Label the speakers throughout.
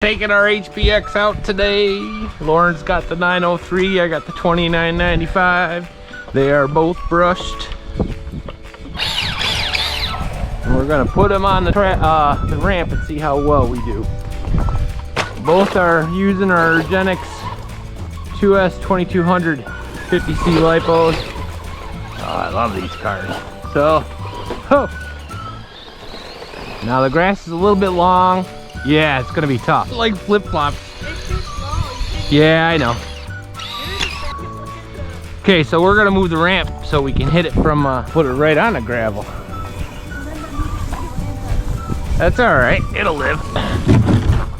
Speaker 1: taking our HBX out today. Lauren's got the 903, I got the 2995. They are both brushed. And we're gonna put them on the ramp and see how well we do. Both are using our URGENEX 2S 2200 50c LiPos. Oh, I love these cars. So, now the grass is a little bit long. Yeah, it's gonna be tough. Like flip-flops.
Speaker 2: It's too slow.
Speaker 1: Yeah, I know. Okay, so we're gonna move the ramp so we can hit it from, put it right on the gravel. That's all right, it'll live.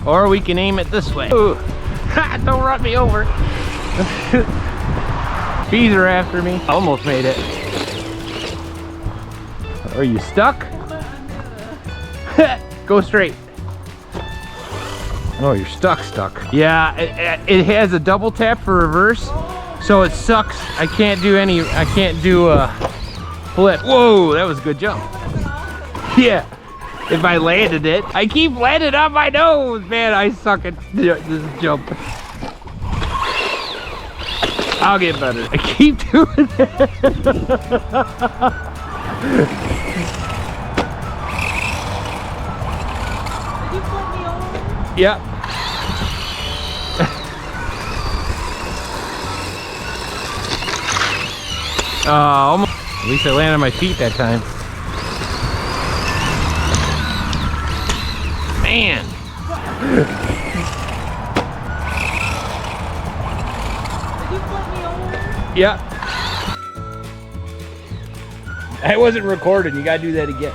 Speaker 1: Or we can aim it this way. Ooh. Ha, don't run me over. Bees are after me. Almost made it. Are you stuck? Go straight. Oh, you're stuck. Yeah, it has a double tap for reverse, so it sucks. I can't do a flip. Whoa, that was a good jump. Yeah, if I landed it. I keep landing on my nose, man. I suck at this jump. I'll get better. I keep doing it.
Speaker 2: Did you flip me over?
Speaker 1: Yep. Almost. At least I landed on my feet that time. Man.
Speaker 2: Did you flip me over?
Speaker 1: Yep. I wasn't recording. You gotta do that again.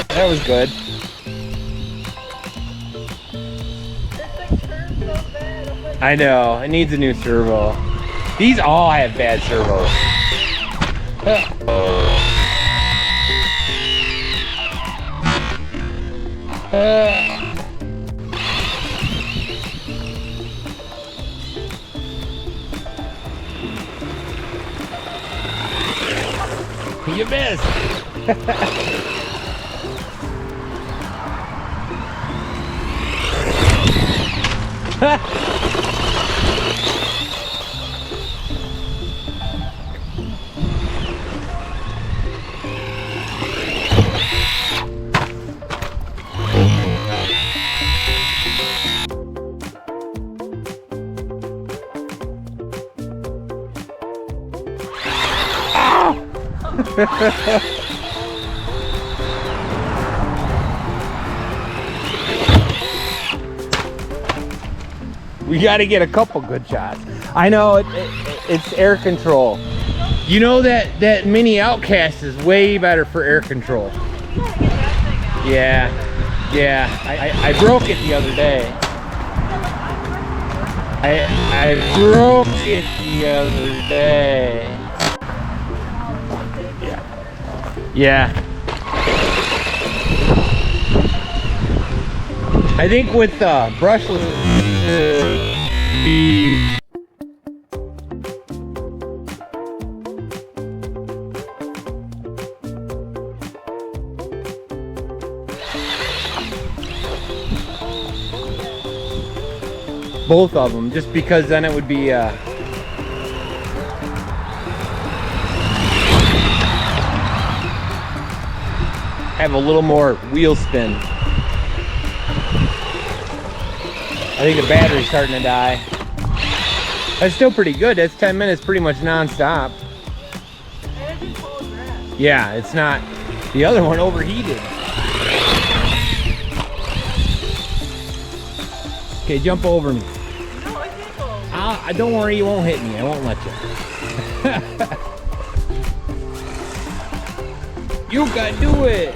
Speaker 1: That was good.
Speaker 2: This thing turns so bad. I'm like,
Speaker 1: I know, it needs a new servo. These all have bad servos. You missed. We got to get a couple good shots. I know it's air control. You know that mini Outcast is way better for air control. Yeah, I broke it the other day. I broke it the other day. Yeah. I think with brushless. Both of them, just because then it would be have a little more wheel spin. I think the battery's starting to die. That's still pretty good. That's 10 minutes pretty much non-stop. Yeah, it's not. The other one overheated. Okay, jump over me.
Speaker 2: no, I can't go.
Speaker 1: Don't worry, you won't hit me. I won't let you. You gotta do it.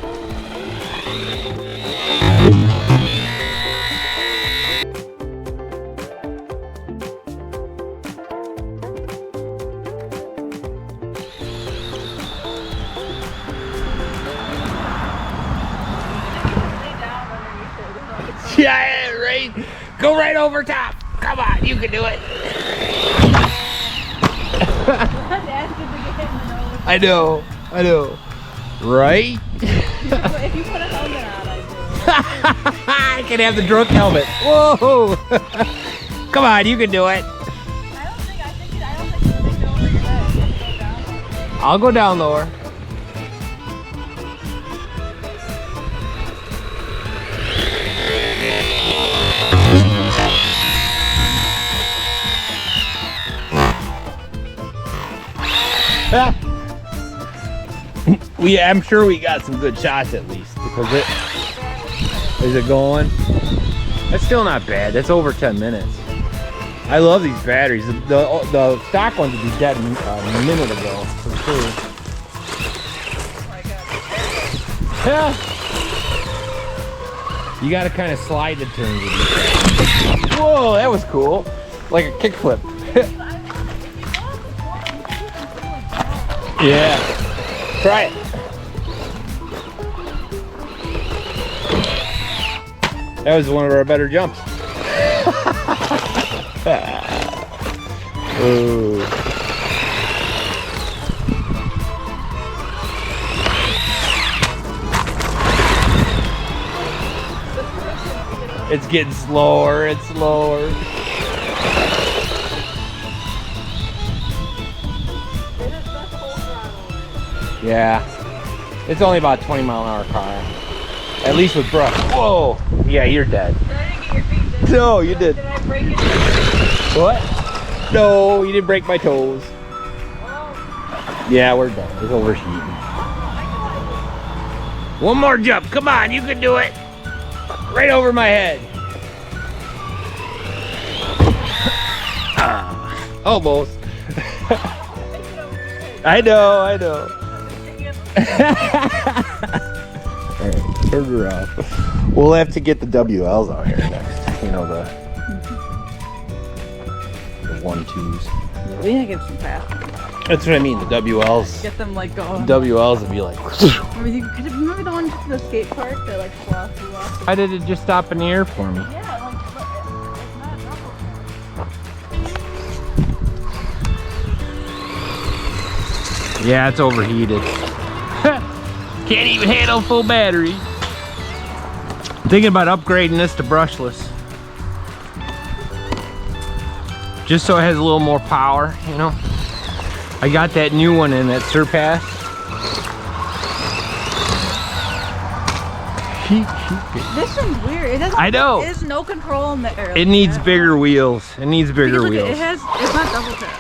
Speaker 1: Yeah, right. Go right over top. Come on, you can do it. I know. Right?
Speaker 2: If you put a helmet on, I do.
Speaker 1: I can have the drunk helmet. Whoa! Come on, you can do it.
Speaker 2: I don't think you can go over your head. You have to go down.
Speaker 1: I'll go down lower. I'm sure we got some good shots at least because is it going? That's still not bad. That's over 10 minutes. I love these batteries. The stock ones would be dead a minute ago for sure. Yeah. You got to kind of slide the turns with these. Whoa, that was cool. Like a kickflip. Yeah. Try it. That was one of our better jumps. Ooh. It's getting slower, it's slower. Yeah, it's only about 20-mile-an-hour car. At least with brush. Whoa! Yeah, you're dead.
Speaker 2: I didn't get your feet, did
Speaker 1: No, you did.
Speaker 2: Did I break it?
Speaker 1: What? No, you didn't break my toes. Yeah, we're done. It's overheating. One more jump. Come on, you can do it. Right over my head. Almost. I know. Alright, turn her off. We'll have to get the WLs out here next. You know, the 1-2s.
Speaker 2: We need to get some fast.
Speaker 1: That's what I mean, the WLs.
Speaker 2: Get them like going.
Speaker 1: WLs would be like.
Speaker 2: Remember the one at the skate park that like flew off?
Speaker 1: Why did it just stop in the air for me?
Speaker 2: Yeah, like it's not
Speaker 1: Yeah, it's overheated. Can't even handle full battery. I'm thinking about upgrading this to brushless. Just so it has a little more power, you know. I got that new one in that Surpass.
Speaker 2: This one's weird. It doesn't.
Speaker 1: I know.
Speaker 2: There's no control in the air.
Speaker 1: It needs bigger wheels. It needs bigger wheels.
Speaker 2: It's not double tap.